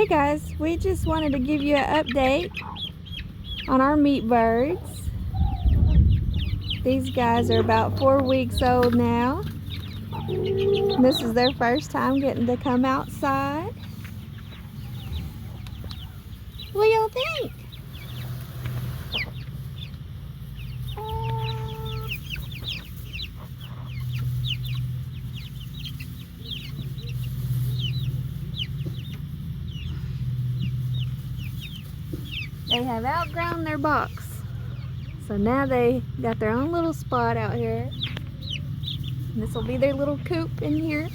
Hey guys, we just wanted to give you an update on our meat birds. These guys are about 4 weeks old now. This is their first time getting to come outside. What do y'all think? They have outgrown their box, so now they got their own little spot out here. This will be their little coop in here.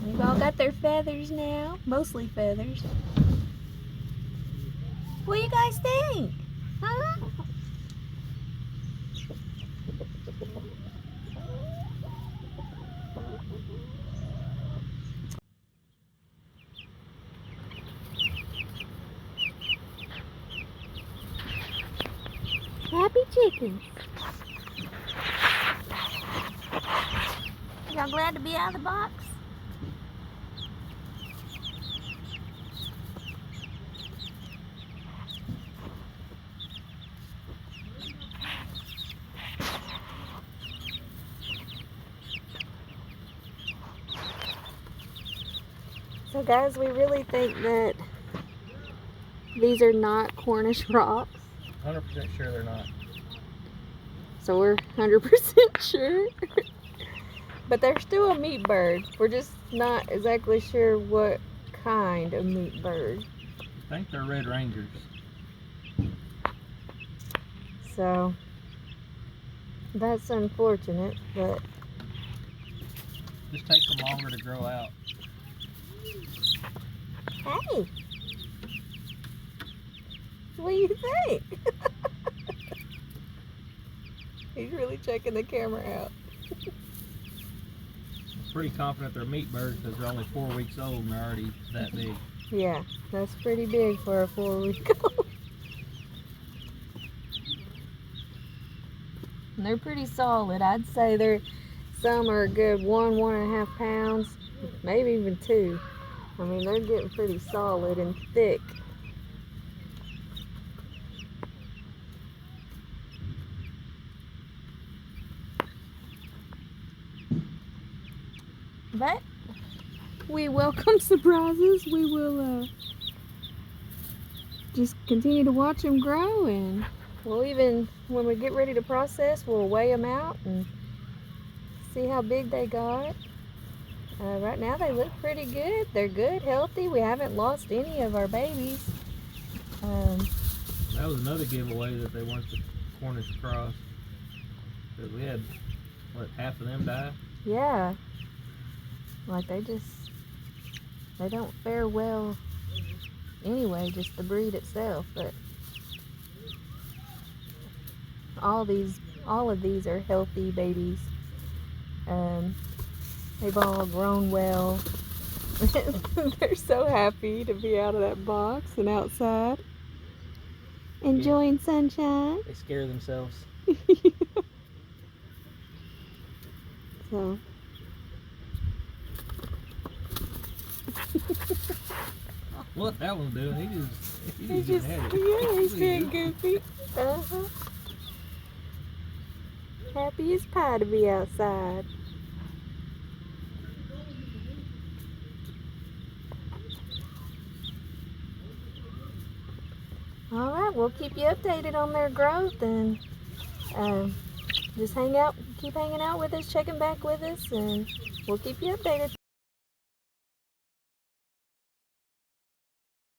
They've all got their feathers now, mostly feathers. What do you guys think? Huh? Happy chickens. Y'all glad to be out of the box? So guys, we really think that these are not Cornish rocks. 100% sure they're not. So we're 100% sure. But they're still a meat bird. We're just not exactly sure what kind of meat bird. I think they're red rangers. So that's unfortunate, but Just take them longer to grow out. hey, what do you think? He's really checking the camera out. I'm pretty confident they're meat birds because they're only 4 weeks old and they're already that big. Yeah, that's pretty big for a 4-week-old. And they're pretty solid. I'd say some are a good 1.5 pounds, maybe even 2. I mean, they're getting pretty solid and thick. But we welcome surprises. We will just continue to watch them grow, and we'll even, when we get ready to process, we'll weigh them out and see how big they got. Right now they look pretty good. They're good, healthy. We haven't lost any of our babies. That was another giveaway that they weren't the Cornish cross. Because we had, what, half of them die? Yeah. Like they don't fare well anyway, just the breed itself. But all of these are healthy babies. They've all grown well. They're so happy to be out of that box and outside, enjoying sunshine. They scare themselves. So. What that one's doing? He's just had it. yeah, he's being goofy. Happy as pie to be outside. All right, we'll keep you updated on their growth, and just keep hanging out with us, checking back with us, and we'll keep you updated.